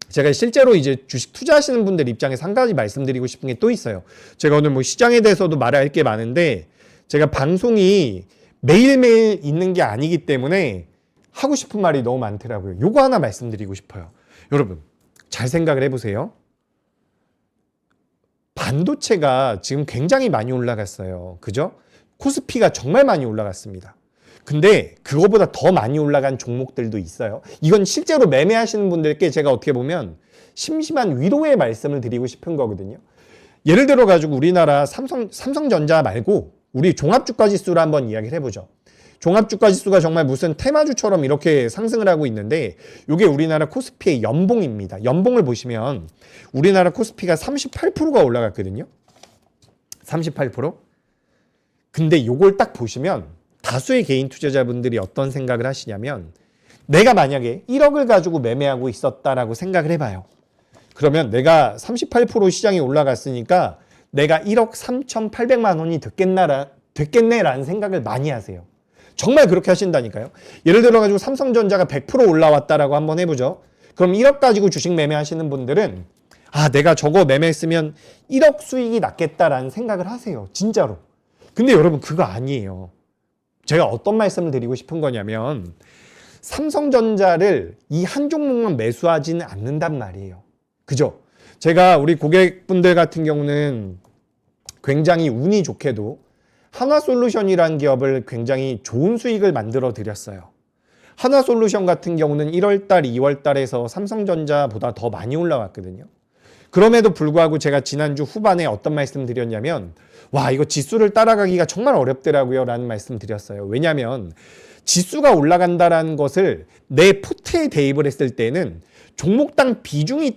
제가 실제로 이제 주식 투자하시는 분들 입장에서 한 가지 말씀드리고 싶은 게 또 있어요. 제가 오늘 뭐 시장에 대해서도 말할 게 많은데 제가 방송이 매일매일 있는 게 아니기 때문에 하고 싶은 말이 너무 많더라고요. 요거 하나 말씀드리고 싶어요. 여러분, 잘 생각을 해보세요. 반도체가 지금 굉장히 많이 올라갔어요. 그죠? 코스피가 정말 많이 올라갔습니다. 근데 그거보다 더 많이 올라간 종목들도 있어요. 이건 실제로 매매하시는 분들께 제가 어떻게 보면 심심한 위로의 말씀을 드리고 싶은 거거든요. 예를 들어 가지고 우리나라 삼성전자 말고 우리 종합주가지수를 한번 이야기를 해보죠. 종합주가 지수가 정말 무슨 테마주처럼 이렇게 상승을 하고 있는데 이게 우리나라 코스피의 연봉입니다. 연봉을 보시면 우리나라 코스피가 38%가 올라갔거든요. 38%? 근데 이걸 딱 보시면 다수의 개인 투자자분들이 어떤 생각을 하시냐면 내가 만약에 1억을 가지고 매매하고 있었다라고 생각을 해봐요. 그러면 내가 38% 시장이 올라갔으니까 내가 1억 3,800만 원이 됐겠네라는 생각을 많이 하세요. 정말 그렇게 하신다니까요. 예를 들어 가지고 삼성전자가 100% 올라왔다라고 한번 해보죠. 그럼 1억 가지고 주식 매매하시는 분들은 내가 저거 매매했으면 1억 수익이 났겠다라는 생각을 하세요. 진짜로. 근데 여러분 그거 아니에요. 제가 어떤 말씀을 드리고 싶은 거냐면 삼성전자를 이 한 종목만 매수하지는 않는단 말이에요. 그죠? 제가 우리 고객분들 같은 경우는 굉장히 운이 좋게도 한화솔루션이라는 기업을 굉장히 좋은 수익을 만들어 드렸어요. 한화솔루션 같은 경우는 1월달, 2월달에서 삼성전자보다 더 많이 올라왔거든요. 그럼에도 불구하고 제가 지난주 후반에 어떤 말씀 드렸냐면 이거 지수를 따라가기가 정말 어렵더라고요 라는 말씀 드렸어요. 왜냐하면 지수가 올라간다라는 것을 내 포트에 대입을 했을 때는 종목당 비중이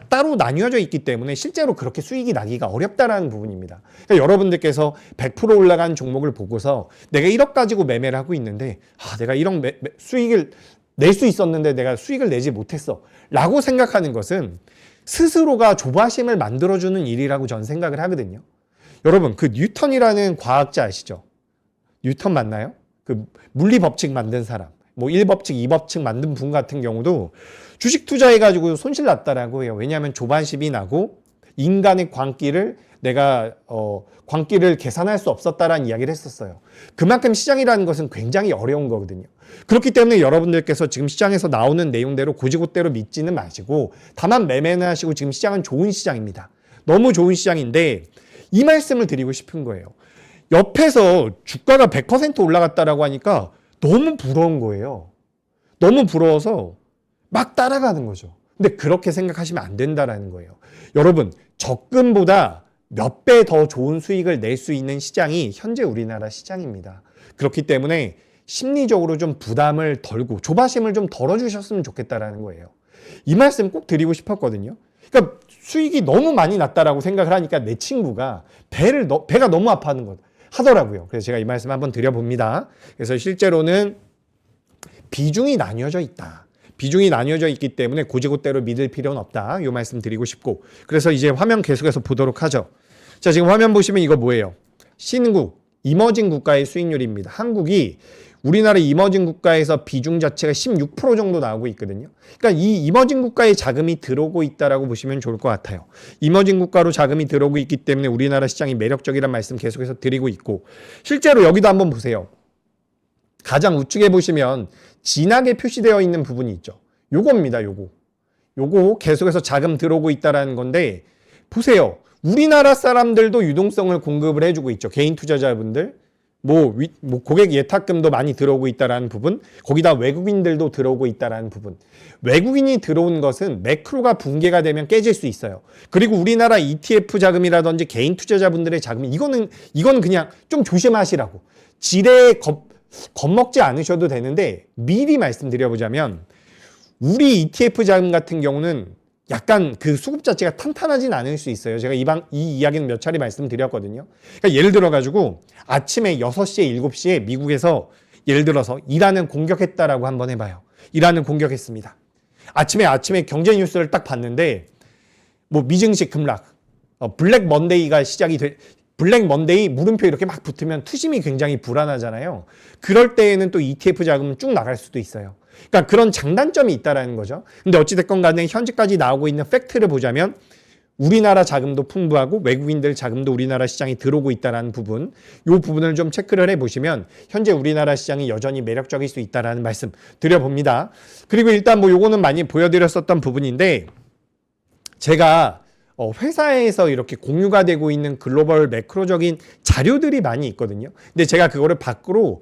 따로 나뉘어져 있기 때문에 실제로 그렇게 수익이 나기가 어렵다라는 부분입니다. 그러니까 여러분들께서 100% 올라간 종목을 보고서 내가 1억 가지고 매매를 하고 있는데 내가 1억 수익을 낼 수 있었는데 내가 수익을 내지 못했어 라고 생각하는 것은 스스로가 조바심을 만들어주는 일이라고 저는 생각을 하거든요. 여러분 그 뉴턴이라는 과학자 아시죠? 뉴턴 맞나요? 그 물리 법칙 만든 사람. 1법칙, 2법칙 만든 분 같은 경우도 주식 투자해가지고 손실 났다라고 해요. 왜냐하면 조바심이 나고 인간의 광기를 내가 광기를 계산할 수 없었다라는 이야기를 했었어요. 그만큼 시장이라는 것은 굉장히 어려운 거거든요. 그렇기 때문에 여러분들께서 지금 시장에서 나오는 내용대로 고지고대로 믿지는 마시고 다만 매매는 하시고 지금 시장은 좋은 시장입니다. 너무 좋은 시장인데 이 말씀을 드리고 싶은 거예요. 옆에서 주가가 100% 올라갔다라고 하니까 너무 부러운 거예요. 너무 부러워서 막 따라가는 거죠. 근데 그렇게 생각하시면 안 된다라는 거예요. 여러분, 적금보다 몇 배 더 좋은 수익을 낼 수 있는 시장이 현재 우리나라 시장입니다. 그렇기 때문에 심리적으로 좀 부담을 덜고 조바심을 좀 덜어주셨으면 좋겠다라는 거예요. 이 말씀 꼭 드리고 싶었거든요. 그러니까 수익이 너무 많이 났다라고 생각을 하니까 내 친구가 배가 너무 아파하는 것 하더라고요. 그래서 제가 이 말씀 한번 드려봅니다. 그래서 실제로는 비중이 나뉘어져 있다. 비중이 나뉘어져 있기 때문에 고지고대로 믿을 필요는 없다. 이 말씀 드리고 싶고. 그래서 이제 화면 계속해서 보도록 하죠. 자, 지금 화면 보시면 이거 뭐예요? 신국, 이머징 국가의 수익률입니다. 한국이 우리나라 이머징 국가에서 비중 자체가 16% 정도 나오고 있거든요. 그러니까 이 이머징 국가에 자금이 들어오고 있다라고 보시면 좋을 것 같아요. 이머징 국가로 자금이 들어오고 있기 때문에 우리나라 시장이 매력적이란 말씀 계속해서 드리고 있고, 실제로 여기도 한번 보세요. 가장 우측에 보시면 진하게 표시되어 있는 부분이 있죠. 요겁니다. 요거 계속해서 자금 들어오고 있다라는 건데, 보세요. 우리나라 사람들도 유동성을 공급을 해주고 있죠. 개인 투자자분들. 고객 예탁금도 많이 들어오고 있다라는 부분, 거기다 외국인들도 들어오고 있다라는 부분. 외국인이 들어온 것은 매크로가 붕괴가 되면 깨질 수 있어요. 그리고 우리나라 ETF 자금이라든지 개인 투자자분들의 자금, 이건 그냥 좀 조심하시라고. 지레에 겁먹지 않으셔도 되는데 미리 말씀드려보자면 우리 ETF 자금 같은 경우는 약간 그 수급 자체가 탄탄하진 않을 수 있어요. 제가 이 이야기는 몇 차례 말씀드렸거든요. 그러니까 예를 들어가지고 아침에 6시에 7시에 미국에서 예를 들어서 이란을 공격했다라고 한번 해봐요. 이란을 공격했습니다. 아침에 경제 뉴스를 딱 봤는데 미증시 급락, 블랙 먼데이가 블랙 먼데이 물음표 이렇게 막 붙으면 투심이 굉장히 불안하잖아요. 그럴 때에는 또 ETF 자금은 쭉 나갈 수도 있어요. 그러니까 그런 장단점이 있다라는 거죠. 근데 어찌됐건 간에 현재까지 나오고 있는 팩트를 보자면 우리나라 자금도 풍부하고 외국인들 자금도 우리나라 시장에 들어오고 있다는 부분, 이 부분을 좀 체크를 해보시면 현재 우리나라 시장이 여전히 매력적일 수 있다는 말씀 드려봅니다. 그리고 일단 요거는 많이 보여드렸었던 부분인데, 제가 회사에서 이렇게 공유가 되고 있는 글로벌 매크로적인 자료들이 많이 있거든요. 근데 제가 그거를 밖으로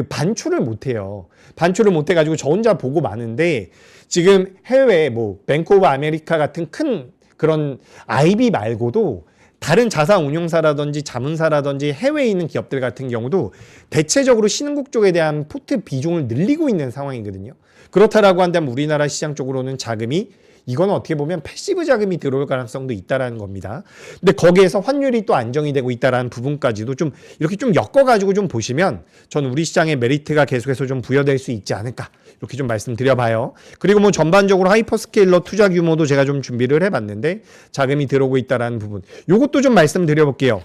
반출을 못해요. 반출을 못해가지고 저 혼자 보고 마는데, 지금 해외 뱅크 오브 아메리카 같은 큰 그런 IB 말고도 다른 자산 운용사라든지 자문사라든지 해외에 있는 기업들 같은 경우도 대체적으로 신흥국 쪽에 대한 포트 비중을 늘리고 있는 상황이거든요. 그렇다라고 한다면 우리나라 시장 쪽으로는 자금이 이건 어떻게 보면 패시브 자금이 들어올 가능성도 있다라는 겁니다. 근데 거기에서 환율이 또 안정이 되고 있다라는 부분까지도 좀 이렇게 좀 엮어가지고 좀 보시면 저는 우리 시장의 메리트가 계속해서 좀 부여될 수 있지 않을까 이렇게 좀 말씀드려봐요. 그리고 뭐 전반적으로 하이퍼스케일러 투자 규모도 제가 좀 준비를 해봤는데 자금이 들어오고 있다라는 부분 요것도 좀 말씀드려볼게요.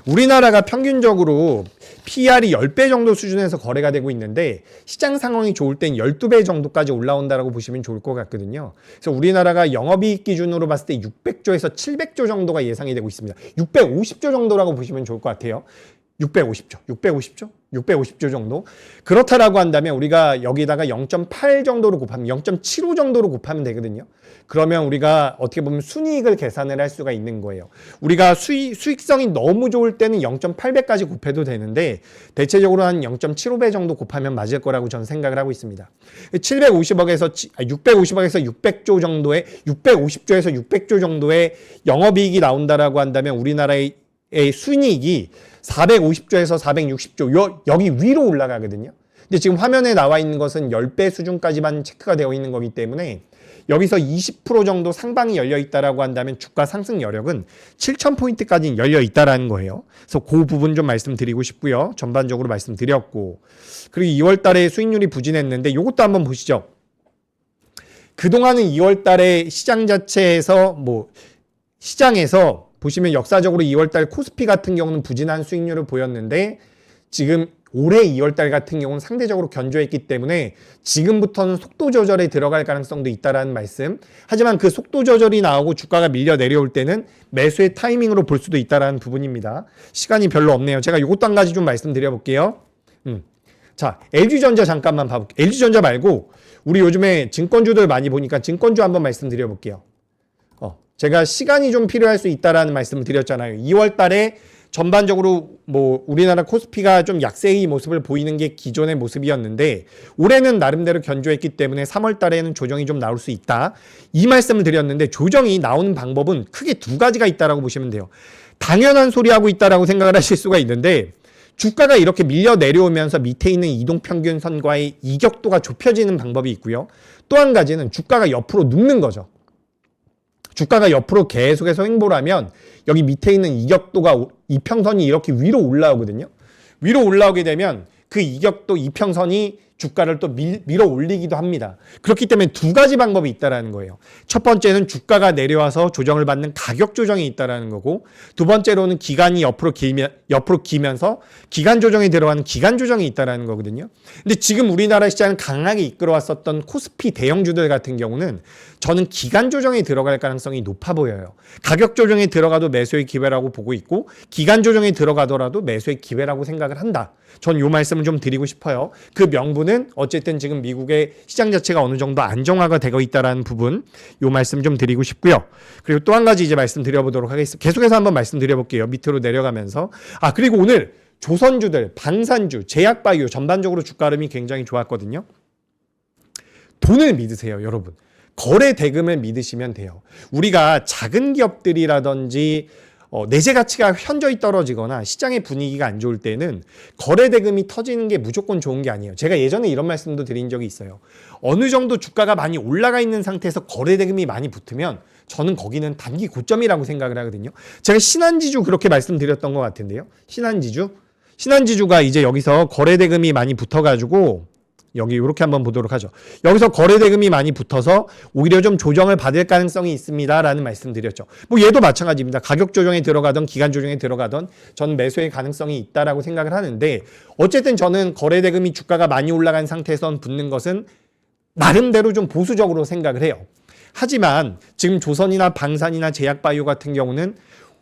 우리나라가 평균적으로 PR이 10배 정도 수준에서 거래가 되고 있는데 시장 상황이 좋을 땐 12배 정도까지 올라온다라고 보시면 좋을 것 같거든요. 그래서 우리나라가 영업이익 기준으로 봤을 때 600조에서 700조 정도가 예상이 되고 있습니다. 650조 정도라고 보시면 좋을 것 같아요. 650조 정도. 그렇다라고 한다면 우리가 여기다가 0.8 정도로 곱하면 0.75 정도로 곱하면 되거든요. 그러면 우리가 어떻게 보면 순이익을 계산을 할 수가 있는 거예요. 우리가 수익성이 너무 좋을 때는 0.8배까지 곱해도 되는데 대체적으로 한 0.75배 정도 곱하면 맞을 거라고 저는 생각을 하고 있습니다. 650억에서 600조 정도의 650조에서 600조 정도의 영업이익이 나온다라고 한다면 우리나라의 순이익이 450조에서 460조 여기 위로 올라가거든요. 근데 지금 화면에 나와 있는 것은 10배 수준까지만 체크가 되어 있는 거기 때문에 여기서 20% 정도 상방이 열려 있다라고 한다면 주가 상승 여력은 7,000포인트까지 열려 있다라는 거예요. 그래서 그 부분 좀 말씀드리고 싶고요. 전반적으로 말씀드렸고 그리고 2월 달에 수익률이 부진했는데 이것도 한번 보시죠. 그동안은 2월 달에 시장 자체에서 시장에서 보시면 역사적으로 2월달 코스피 같은 경우는 부진한 수익률을 보였는데 지금 올해 2월달 같은 경우는 상대적으로 견조했기 때문에 지금부터는 속도 조절에 들어갈 가능성도 있다라는 말씀. 하지만 그 속도 조절이 나오고 주가가 밀려 내려올 때는 매수의 타이밍으로 볼 수도 있다라는 부분입니다. 시간이 별로 없네요. 제가 이것도 한 가지 좀 말씀드려볼게요. 자, LG전자 잠깐만 봐볼게요. LG전자 말고 우리 요즘에 증권주들 많이 보니까 증권주 한번 말씀드려볼게요. 제가 시간이 좀 필요할 수 있다라는 말씀을 드렸잖아요. 2월 달에 전반적으로 우리나라 코스피가 좀 약세의 모습을 보이는 게 기존의 모습이었는데 올해는 나름대로 견조했기 때문에 3월 달에는 조정이 좀 나올 수 있다. 이 말씀을 드렸는데 조정이 나오는 방법은 크게 두 가지가 있다라고 보시면 돼요. 당연한 소리 하고 있다라고 생각을 하실 수가 있는데 주가가 이렇게 밀려 내려오면서 밑에 있는 이동평균선과의 이격도가 좁혀지는 방법이 있고요. 또 한 가지는 주가가 옆으로 눕는 거죠. 주가가 옆으로 계속해서 횡보를 하면 여기 밑에 있는 이격도가 이평선이 이렇게 위로 올라오거든요. 위로 올라오게 되면 그 이격도 이평선이 주가를 또 밀어 올리기도 합니다. 그렇기 때문에 두 가지 방법이 있다라는 거예요. 첫 번째는 주가가 내려와서 조정을 받는 가격 조정이 있다라는 거고 두 번째로는 기간이 옆으로 기면서 기간 조정에 들어가는 기간 조정이 있다라는 거거든요. 근데 지금 우리나라 시장을 강하게 이끌어왔었던 코스피 대형주들 같은 경우는 저는 기간 조정에 들어갈 가능성이 높아 보여요. 가격 조정에 들어가도 매수의 기회라고 보고 있고 기간 조정에 들어가더라도 매수의 기회라고 생각을 한다. 전 요 말씀을 좀 드리고 싶어요. 그 명분은 어쨌든 지금 미국의 시장 자체가 어느 정도 안정화가 되고 있다는 부분 요 말씀 좀 드리고 싶고요. 그리고 또 한 가지 이제 말씀드려보도록 하겠습니다. 계속해서 한번 말씀드려볼게요. 밑으로 내려가면서 그리고 오늘 조선주들, 방산주, 제약바이오 전반적으로 주가 흐름이 굉장히 좋았거든요. 돈을 믿으세요, 여러분. 거래 대금을 믿으시면 돼요. 우리가 작은 기업들이라든지 내재 가치가 현저히 떨어지거나 시장의 분위기가 안 좋을 때는 거래 대금이 터지는 게 무조건 좋은 게 아니에요. 제가 예전에 이런 말씀도 드린 적이 있어요. 어느 정도 주가가 많이 올라가 있는 상태에서 거래 대금이 많이 붙으면 저는 거기는 단기 고점이라고 생각을 하거든요. 제가 신한지주 그렇게 말씀드렸던 것 같은데요. 신한지주가 이제 여기서 거래 대금이 많이 붙어가지고 여기 이렇게 한번 보도록 하죠. 여기서 거래 대금이 많이 붙어서 오히려 좀 조정을 받을 가능성이 있습니다라는 말씀드렸죠. 얘도 마찬가지입니다. 가격 조정에 들어가던 기간 조정에 들어가던 저는 매수의 가능성이 있다라고 생각을 하는데 어쨌든 저는 거래 대금이 주가가 많이 올라간 상태에선 붙는 것은 나름대로 좀 보수적으로 생각을 해요. 하지만 지금 조선이나 방산이나 제약바이오 같은 경우는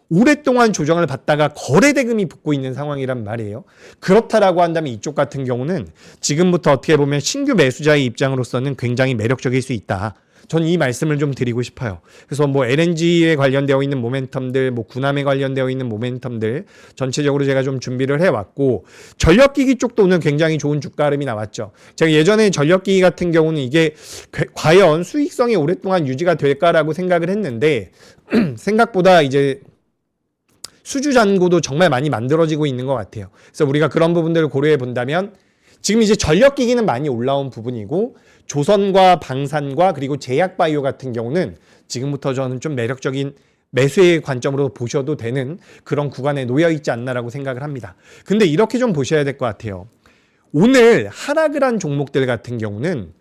오랫동안 조정을 받다가 거래 대금이 붙고 있는 상황이란 말이에요. 그렇다라고 한다면 이쪽 같은 경우는 지금부터 어떻게 보면 신규 매수자의 입장으로서는 굉장히 매력적일 수 있다. 전 이 말씀을 좀 드리고 싶어요. 그래서 LNG에 관련되어 있는 모멘텀들, 군함에 관련되어 있는 모멘텀들 전체적으로 제가 좀 준비를 해왔고 전력기기 쪽도 오늘 굉장히 좋은 주가 흐름이 나왔죠. 제가 예전에 전력기기 같은 경우는 이게 과연 수익성이 오랫동안 유지가 될까라고 생각을 했는데 생각보다 이제 수주 잔고도 정말 많이 만들어지고 있는 것 같아요. 그래서 우리가 그런 부분들을 고려해 본다면 지금 이제 전력기기는 많이 올라온 부분이고 조선과 방산과 그리고 제약바이오 같은 경우는 지금부터 저는 좀 매력적인 매수의 관점으로 보셔도 되는 그런 구간에 놓여 있지 않나라고 생각을 합니다. 근데 이렇게 좀 보셔야 될 것 같아요. 오늘 하락을 한 종목들 같은 경우는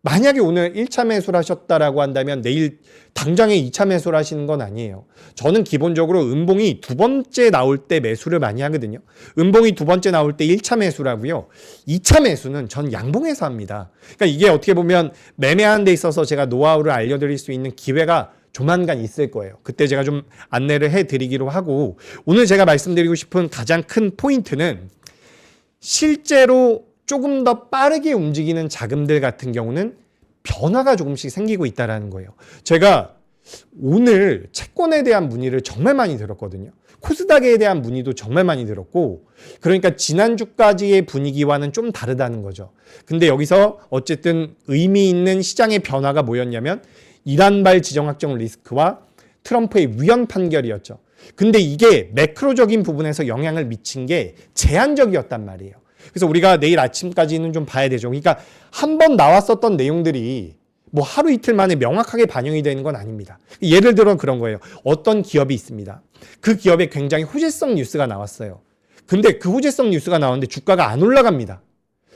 만약에 오늘 1차 매수를 하셨다라고 한다면 내일 당장에 2차 매수를 하시는 건 아니에요. 저는 기본적으로 음봉이 두 번째 나올 때 매수를 많이 하거든요. 음봉이 두 번째 나올 때 1차 매수라고요. 2차 매수는 전 양봉에서 합니다. 그러니까 이게 어떻게 보면 매매하는 데 있어서 제가 노하우를 알려드릴 수 있는 기회가 조만간 있을 거예요. 그때 제가 좀 안내를 해드리기로 하고 오늘 제가 말씀드리고 싶은 가장 큰 포인트는 실제로 조금 더 빠르게 움직이는 자금들 같은 경우는 변화가 조금씩 생기고 있다는 거예요. 제가 오늘 채권에 대한 문의를 정말 많이 들었거든요. 코스닥에 대한 문의도 정말 많이 들었고 그러니까 지난주까지의 분위기와는 좀 다르다는 거죠. 근데 여기서 어쨌든 의미 있는 시장의 변화가 뭐였냐면 이란발 지정학적 리스크와 트럼프의 위헌 판결이었죠. 근데 이게 매크로적인 부분에서 영향을 미친 게 제한적이었단 말이에요. 그래서 우리가 내일 아침까지는 좀 봐야 되죠. 그러니까 한 번 나왔었던 내용들이 뭐 하루 이틀 만에 명확하게 반영이 되는 건 아닙니다. 예를 들어 그런 거예요. 어떤 기업이 있습니다. 그 기업에 굉장히 호재성 뉴스가 나왔어요. 근데 그 호재성 뉴스가 나왔는데 주가가 안 올라갑니다.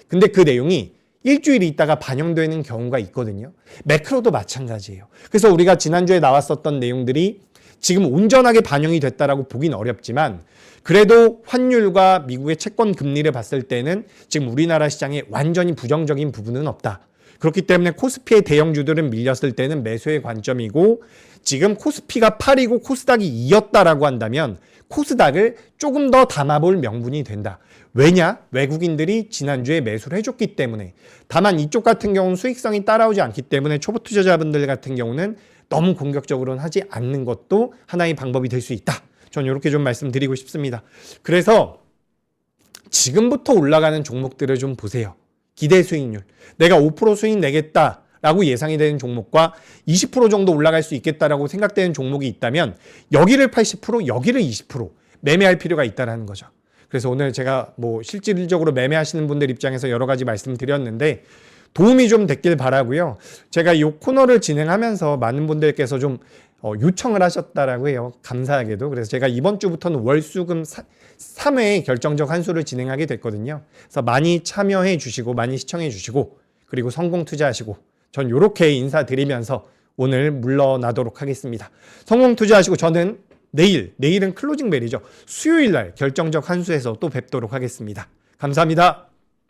근데 그 내용이 일주일 있다가 반영되는 경우가 있거든요. 매크로도 마찬가지예요. 그래서 우리가 지난주에 나왔었던 내용들이 지금 온전하게 반영이 됐다라고 보긴 어렵지만 그래도 환율과 미국의 채권 금리를 봤을 때는 지금 우리나라 시장에 완전히 부정적인 부분은 없다. 그렇기 때문에 코스피의 대형주들은 밀렸을 때는 매수의 관점이고 지금 코스피가 8이고 코스닥이 2였다라고 한다면 코스닥을 조금 더 담아볼 명분이 된다. 왜냐? 외국인들이 지난주에 매수를 해줬기 때문에. 다만 이쪽 같은 경우는 수익성이 따라오지 않기 때문에 초보 투자자분들 같은 경우는 너무 공격적으로는 하지 않는 것도 하나의 방법이 될 수 있다. 전 이렇게 좀 말씀드리고 싶습니다. 그래서 지금부터 올라가는 종목들을 좀 보세요. 기대 수익률. 내가 5% 수익 내겠다라고 예상이 되는 종목과 20% 정도 올라갈 수 있겠다라고 생각되는 종목이 있다면 여기를 80%, 여기를 20% 매매할 필요가 있다는 거죠. 그래서 오늘 제가 뭐 실질적으로 매매하시는 분들 입장에서 여러 가지 말씀드렸는데 도움이 좀 됐길 바라고요. 제가 이 코너를 진행하면서 많은 분들께서 좀 요청을 하셨다라고 해요. 감사하게도. 그래서 제가 이번 주부터는 월수금 3회 결정적 환수를 진행하게 됐거든요. 그래서 많이 참여해 주시고 많이 시청해 주시고 그리고 성공 투자하시고 전 이렇게 인사드리면서 오늘 물러나도록 하겠습니다. 성공 투자하시고 저는 내일은 클로징 벨이죠. 수요일 날 결정적 환수에서 또 뵙도록 하겠습니다. 감사합니다.